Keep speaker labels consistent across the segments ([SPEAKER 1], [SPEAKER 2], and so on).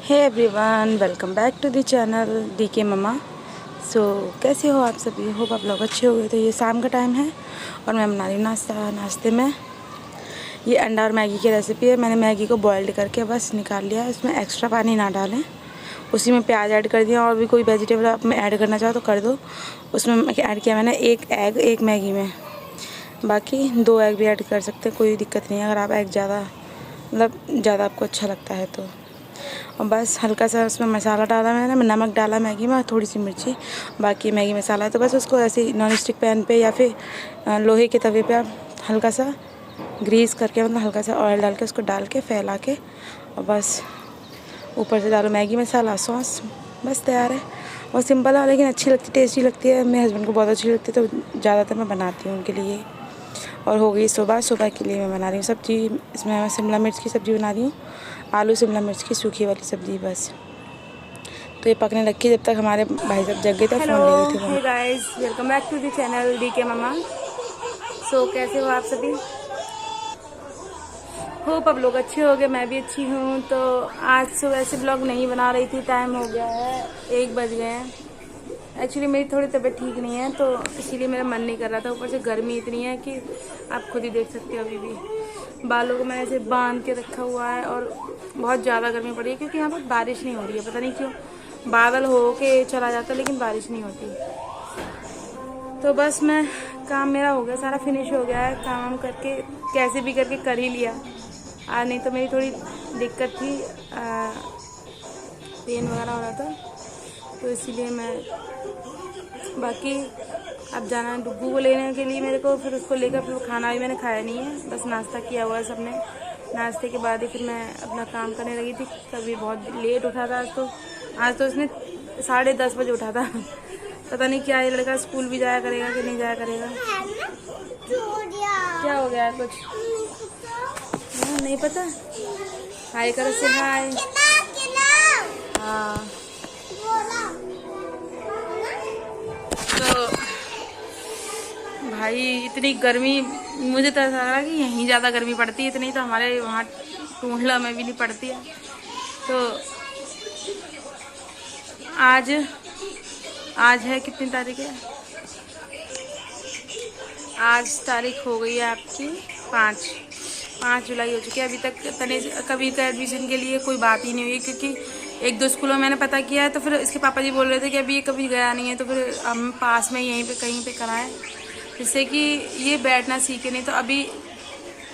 [SPEAKER 1] Hey everyone, welcome back to the channel D K mama. So कैसे हो आप सभी? होप आप लोग अच्छे हो गए। तो ये शाम का टाइम है और मैं बना रही हूँ नाश्ते में ये अंडा और मैगी की रेसिपी है। मैंने मैगी को बॉइल्ड करके बस निकाल लिया है। इसमें एक्स्ट्रा पानी ना डालें, उसी में प्याज ऐड कर दिया। और भी कोई वेजिटेबल आप में ऐड करना चाहो तो कर दो। उसमें ऐड किया मैंने एक एग, एक मैगी में। बाकी 2 एग भी ऐड कर सकते हैं, कोई दिक्कत नहीं है अगर आप एग ज़्यादा आपको अच्छा लगता है तो। और बस हल्का सा उसमें मसाला डाला मैंने, नमक डाला मैगी में और थोड़ी सी मिर्ची, बाकी मैगी मसाला है। तो बस उसको ऐसे ही नॉन स्टिक पैन पे या फिर लोहे के तवे पे आप हल्का सा ग्रीस करके, मतलब हल्का सा ऑयल डाल के उसको डाल के फैला के, और बस ऊपर से डालो मैगी मसाला, सॉस, बस तैयार है। और सिंपल है लेकिन अच्छी लगती, टेस्टी लगती है। मेरे हस्बैंड को बहुत अच्छी लगती है तो ज़्यादातर मैं बनाती हूँ उनके लिए। और हो गई सुबह के लिए मैं बना रही हूँ सब्ज़ी। इसमें मैं शिमला मिर्च की सब्ज़ी बना रही हूँ, आलू शिमला मिर्च की सूखी वाली सब्ज़ी। बस तो ये पकने रखी जब तक हमारे भाई साहब जग गए थे, फ़ोन ले गए थे।
[SPEAKER 2] Hey guys, welcome back to the channel D K mama. So कैसे हो आप सभी? होप आप लोग अच्छे हो गए, मैं भी अच्छी हूँ। तो आज सुबह से ब्लॉग नहीं बना रही थी, टाइम हो गया है, 1 बज गए हैं। एक्चुअली मेरी थोड़ी तबीयत ठीक नहीं है तो इसीलिए मेरा मन नहीं कर रहा था। ऊपर से गर्मी इतनी है कि आप खुद ही देख सकते हो। अभी भी बालों को मैंने ऐसे बांध के रखा हुआ है और बहुत ज़्यादा गर्मी पड़ी है क्योंकि यहाँ पर बारिश नहीं हो रही है। पता नहीं क्यों, बादल हो के चला जाता है लेकिन बारिश नहीं होती। तो बस मैं काम मेरा हो गया, सारा फिनिश हो गया है। काम करके कैसे भी करके कर ही लिया। नहीं तो मेरी थोड़ी दिक्कत थी, पेन वगैरह हो रहा था तो इसीलिए मैं, बाकी अब जाना है डुग्गू को लेने के लिए मेरे को, फिर उसको लेकर फिर खाना भी मैंने खाया नहीं है, बस नाश्ता किया हुआ है सबने। नाश्ते के बाद ही फिर मैं अपना काम करने लगी थी। कभी बहुत लेट उठा था आज तो इसने 10:30 बजे उठा था। पता नहीं क्या ये लड़का स्कूल भी जाया करेगा कि नहीं जाया करेगा। क्या हो गया है कुछ? नहीं पता। हाय करो से हाय। हाँ तो भाई इतनी गर्मी, मुझे तो ऐसा लग रहा है कि यहीं ज़्यादा गर्मी पड़ती है। इतनी तो हमारे वहाँ टूंडला में भी नहीं पड़ती है। तो आज है कितनी तारीख है? आज तारीख हो गई है आपकी 5 जुलाई हो चुकी है। अभी तक कबीर का एडमिशन के लिए कोई बात ही नहीं हुई क्योंकि 1-2 स्कूलों में मैंने पता किया है। तो फिर इसके पापा जी बोल रहे थे कि अभी ये कभी गया नहीं है तो फिर हम पास में यहीं पे कहीं पे कराएं जिससे कि ये बैठना सीखे। नहीं तो अभी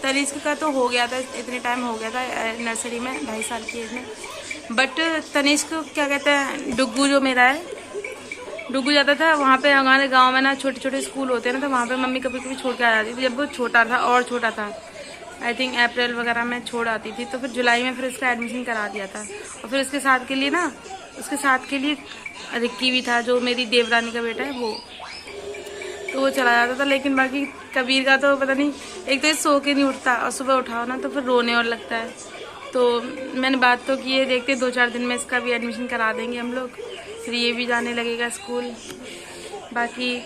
[SPEAKER 2] तनिष्क का तो हो गया था, इतने टाइम हो गया था नर्सरी में, 2.5 साल की एज में। बट तनिष्क क्या कहते हैं, डुग्गू जो मेरा है, डुग्गू जाता था वहाँ पे। हमारे गांव में ना छोटे छोटे स्कूल होते हैं ना, तो वहाँ पे मम्मी कभी कभी छोड़ के आ जाती थी जब वो छोटा था, और छोटा था। आई थिंक अप्रैल वगैरह में छोड़ आती थी। तो फिर जुलाई में फिर इसका एडमिशन करा दिया था। और फिर उसके साथ के लिए रिक्की भी था, जो मेरी देवरानी का बेटा है वो, तो वो चला जाता था। लेकिन बाकी कबीर का तो पता नहीं, एक तो ये सो के नहीं उठता और सुबह उठाओ ना तो फिर रोने और लगता है। तो मैंने बात तो की है, देखते 2-4 दिन में इसका भी एडमिशन करा देंगे हम लोग, फिर ये भी जाने लगेगा स्कूल। बाकी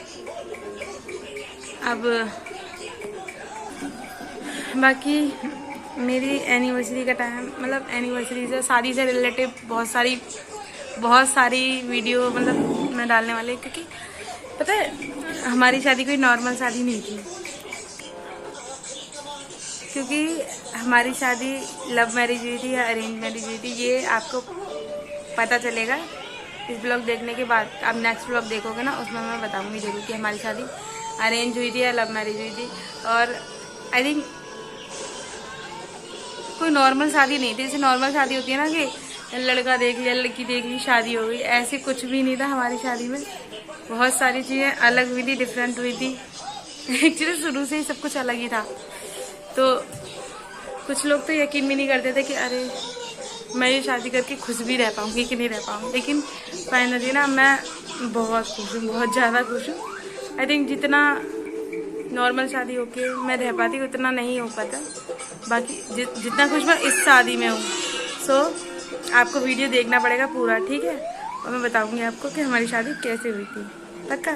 [SPEAKER 2] मेरी एनिवर्सरी का टाइम, मतलब एनिवर्सरी से, शादी से रिलेटिव बहुत सारी वीडियो मतलब मैं डालने वाली, क्योंकि पता है हमारी शादी कोई नॉर्मल शादी नहीं थी। क्योंकि हमारी शादी लव मैरिज हुई थी या अरेंज मैरिज हुई थी, ये आपको पता चलेगा इस ब्लॉग देखने के बाद। आप नेक्स्ट ब्लॉग देखोगे ना, उसमें मैं बताऊंगी जरूर कि हमारी शादी अरेंज हुई थी या लव मैरिज हुई थी। और आई थिंक कोई नॉर्मल शादी नहीं थी। जैसे नॉर्मल शादी होती है ना कि लड़का देख लिया, लड़की देख ली, शादी हो गई, ऐसे कुछ भी नहीं था हमारी शादी में। बहुत सारी चीज़ें अलग हुई थी, डिफरेंट हुई थी। एक्चुअली शुरू से ही सब कुछ अलग ही था। तो कुछ लोग तो यकीन भी नहीं करते थे कि अरे मैं ये शादी करके खुश भी रह पाऊँगी कि नहीं रह पाऊँगी। लेकिन फाइनली ना मैं बहुत खुश हूँ, बहुत ज़्यादा खुश हूँ। आई थिंक जितना नॉर्मल शादी होके मैं रह पाती उतना नहीं हो पाता। बाकी जितना खुश मैं इस शादी में हूँ। सो आपको वीडियो देखना पड़ेगा पूरा, ठीक है? और मैं बताऊँगी आपको कि हमारी शादी कैसे हुई थी, पक्का?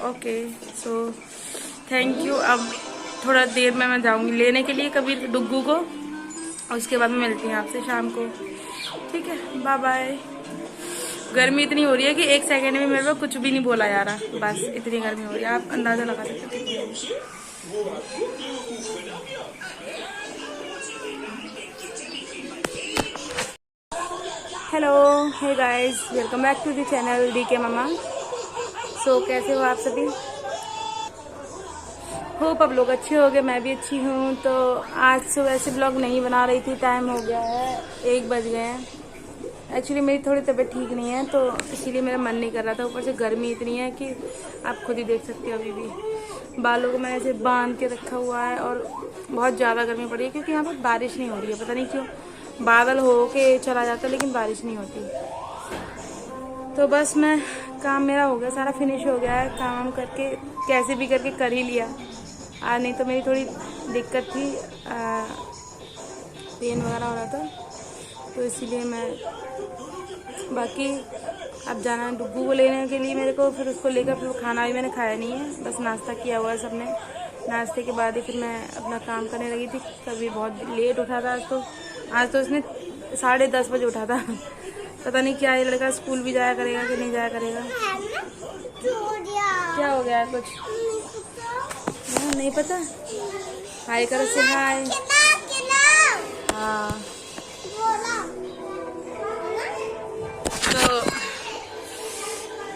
[SPEAKER 2] Okay, so thank you. अब थोड़ा देर में मैं जाऊँगी लेने के लिए कभी डुग्गू को, और उसके बाद मैं मिलती हूँ आपसे शाम को। ठीक है, बाय बाय। गर्मी इतनी हो रही है कि एक सेकंड में मेरे को कुछ भी नहीं बोला जा रहा, बस इतनी गर्मी हो रही है, आप अंदाजा लगा सकते हो कितनी गर्मी। Hello, hey guys, welcome back to the channel DK mama. So कैसे हो आप सभी? होप आप लोग अच्छे हो गए, मैं भी अच्छी हूँ। तो आज सुबह से ब्लॉग नहीं बना रही थी, टाइम हो गया है, 1 बज गए हैं। एक्चुअली मेरी थोड़ी तबीयत ठीक नहीं है, तो इसीलिए मेरा मन नहीं कर रहा था। ऊपर से गर्मी इतनी है कि आप खुद ही देख सकते हो, अभी भी बालों को मैंने ऐसे बांध के रखा हुआ है और बहुत ज़्यादा गर्मी पड़ी है, क्योंकि यहाँ पर बारिश नहीं हो रही है। पता नहीं क्यों, बादल हो के चला जाता है लेकिन बारिश नहीं होती। तो बस मैं काम मेरा हो गया, सारा फिनिश हो गया है, काम करके कैसे भी करके कर ही लिया। नहीं तो मेरी थोड़ी दिक्कत थी, पेन वगैरह हो रहा था, तो इसीलिए मैं बाकी अब जाना है डुग्गू को लेने के लिए मेरे को, फिर उसको लेकर फिर खाना भी मैंने खाया नहीं है, बस नाश्ता किया हुआ है सबने। नाश्ते के बाद ही फिर मैं अपना काम करने लगी थी। कभी बहुत लेट उठा था आज तो इसने 10:30 बजे उठा था। पता नहीं क्या ये लड़का स्कूल भी जाया करेगा कि नहीं जाया करेगा। क्या हो गया है कुछ? नहीं पता। हाय करो से हाय। हाँ, तो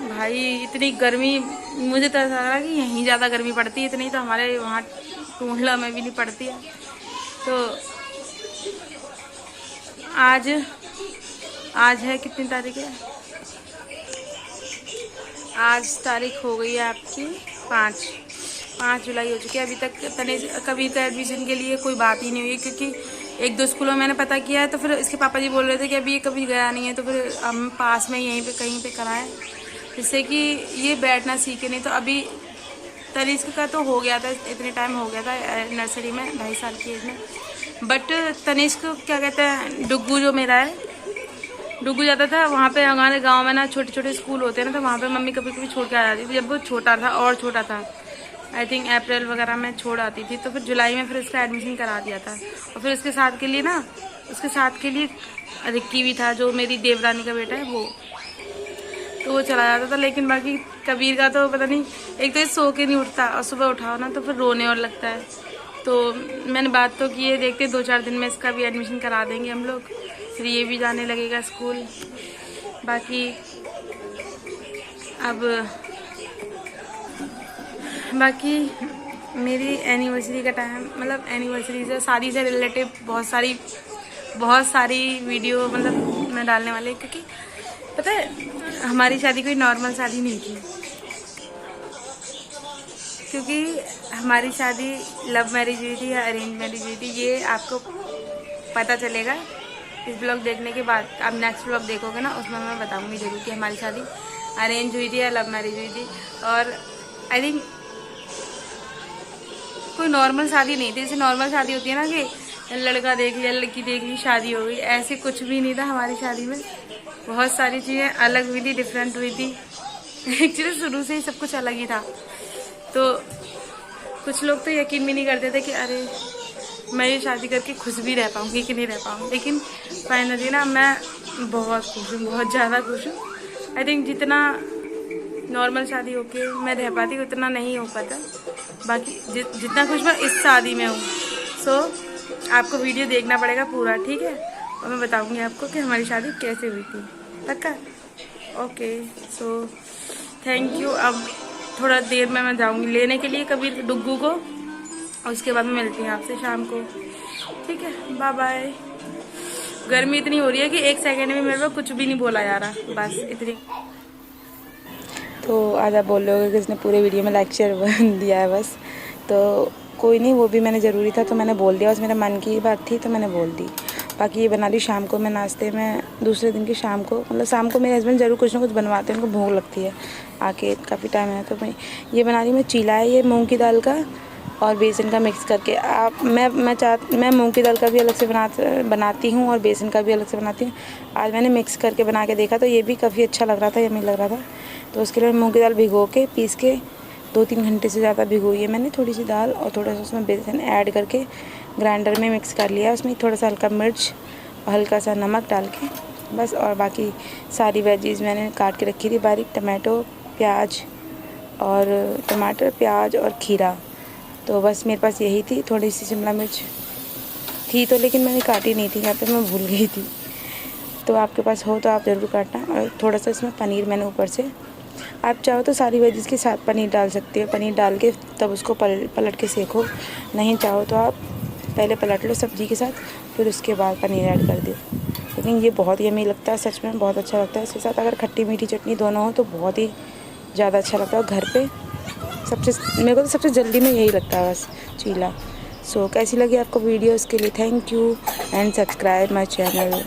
[SPEAKER 2] भाई इतनी गर्मी, मुझे तो ऐसा लग रहा है कि यहीं ज़्यादा गर्मी पड़ती है, इतनी तो हमारे वहाँ टूंडला में भी नहीं पड़ती है। तो आज है कितनी तारीख है? आज तारीख हो गई है आपकी 5 जुलाई हो चुकी है। अभी तक कबीर का एडमिशन के लिए कोई बात ही नहीं हुई, क्योंकि 1-2 स्कूलों में मैंने पता किया है। तो फिर इसके पापा जी बोल रहे थे कि अभी ये कभी गया नहीं है, तो फिर हम पास में यहीं पे कहीं पे कराएं, जिससे कि ये बैठना सीखे। नहीं तो अभी तनिष्क का तो हो गया था, इतने टाइम हो गया था नर्सरी में, 2.5 साल की एज में। बट तनिष्क क्या कहते हैं, डुग्गू जो मेरा है, डुग्गू जाता था वहाँ पे। हमारे गांव में ना छोटे छोटे स्कूल होते हैं ना, तो वहाँ पे मम्मी कभी कभी छोड़ के आ जाती थी, जब वो छोटा था और छोटा था। आई थिंक अप्रैल वगैरह में छोड़ आती थी, तो फिर जुलाई में फिर इसका एडमिशन करा दिया था। और फिर उसके साथ के लिए रिक्की भी था, जो मेरी देवरानी का बेटा है वो, तो वो चला जाता था। लेकिन बाकी कबीर का तो पता नहीं, एक तो ये सो के नहीं उठता और सुबह उठाओ ना तो फिर रोने और लगता है। तो मैंने बात तो की है, देखते 2-4 दिन में इसका भी एडमिशन करा देंगे हम लोग, फिर ये भी जाने लगेगा स्कूल। बाकी मेरी एनिवर्सरी का टाइम, मतलब एनिवर्सरी से, शादी से रिलेटिव बहुत सारी वीडियो मतलब मैं डालने वाली, क्योंकि पता है हमारी शादी कोई नॉर्मल शादी नहीं थी, क्योंकि हमारी शादी लव मैरिज हुई थी या अरेंज मैरिज हुई थी, ये आपको पता चलेगा इस ब्लॉग देखने के बाद। आप नेक्स्ट ब्लॉग देखोगे ना, उसमें मैं बताऊंगी जरूर कि हमारी शादी अरेंज हुई थी या लव मैरिज हुई थी। और आई थिंक कोई नॉर्मल शादी नहीं थी, जैसे नॉर्मल शादी होती है ना कि लड़का देख लिया, लड़की देख ली, शादी हो गई, ऐसे कुछ भी नहीं था हमारी शादी में। बहुत सारी चीज़ें अलग हुई थी, डिफरेंट हुई थी। एक्चुअली शुरू से ही सब कुछ अलग ही था। तो कुछ लोग तो यकीन भी नहीं करते थे कि अरे मैं ये शादी करके खुश भी रह पाऊँगी कि नहीं रह पाऊँगी, लेकिन फाइनली ना मैं बहुत खुश हूँ, बहुत ज़्यादा खुश हूँ। आई थिंक जितना नॉर्मल शादी होके मैं रह पाती उतना नहीं हो पाता। बाकी जितना खुश मैं इस शादी में हूँ। सो आपको वीडियो देखना पड़ेगा पूरा, ठीक है? और मैं बताऊँगी आपको कि हमारी शादी कैसे हुई थी, पक्का? Okay, so thank you. अब थोड़ा देर में मैं जाऊँगी लेने के लिए कबीर डुग्गू को, और उसके बाद में मिलती हूँ आपसे शाम को, ठीक है? Bye bye. गर्मी इतनी हो रही है कि एक सेकंड में मेरे को कुछ भी नहीं बोला जा रहा, बस इतनी।
[SPEAKER 1] तो आज आप बोल रहे हो कि इसने पूरे वीडियो में लेक्चर दिया है बस, तो कोई नहीं, वो भी मैंने ज़रूरी था तो मैंने बोल दिया, बस मेरे मन की बात थी तो मैंने बोल दी। बाकी ये बना ली शाम को मैं नाश्ते में, दूसरे दिन की शाम को, मतलब शाम को मेरे हस्बैंड ज़रूर कुछ ना कुछ बनवाते हैं, उनको भूख लगती है आके, काफ़ी टाइम है। तो मैं ये बना रही, मैं चीला है ये मूँग की दाल का और बेसन का मिक्स करके। मैं मूंग की दाल का भी अलग से बनाती हूँ और बेसन का भी अलग से बनाती हूँ। आज मैंने मिक्स करके बना के देखा तो ये भी काफ़ी अच्छा लग रहा था, यम्मी लग रहा था। तो उसके लिए मूंग की दाल भिगो के पीस के 2-3 घंटे से ज़्यादा भिगोई है मैंने। थोड़ी सी दाल और थोड़ा सा उसमें बेसन ऐड करके ग्राइंडर में मिक्स कर लिया। उसमें थोड़ा सा हल्का मिर्च और हल्का सा नमक डाल के बस। और बाकी सारी वेजीज़ मैंने काट के रखी थी बारीक, टमाटो, प्याज और टमाटर, प्याज और खीरा। तो बस मेरे पास यही थी। थोड़ी सी शिमला मिर्च थी तो, लेकिन मैंने काटी नहीं थी यहाँ पे, मैं भूल गई थी। तो आपके पास हो तो आप ज़रूर काटना। और थोड़ा सा इसमें पनीर मैंने ऊपर से, आप चाहो तो सारी वेजिस के साथ पनीर डाल सकते हो। पनीर डाल के तब उसको पलट के सेको, नहीं चाहो तो आप पहले पलट लो सब्ज़ी के साथ, फिर उसके बाद पनीर ऐड कर दो। लेकिन ये बहुत यम्मी लगता है, सच में बहुत अच्छा लगता है। इसके साथ अगर खट्टी मीठी चटनी दोनों हो तो बहुत ही ज़्यादा अच्छा लगता है। घर पे मेरे को तो सबसे जल्दी में यही लगता है बस, चीला। सो कैसी लगी आपको वीडियो, उसके लिए thank you and subscribe my channel.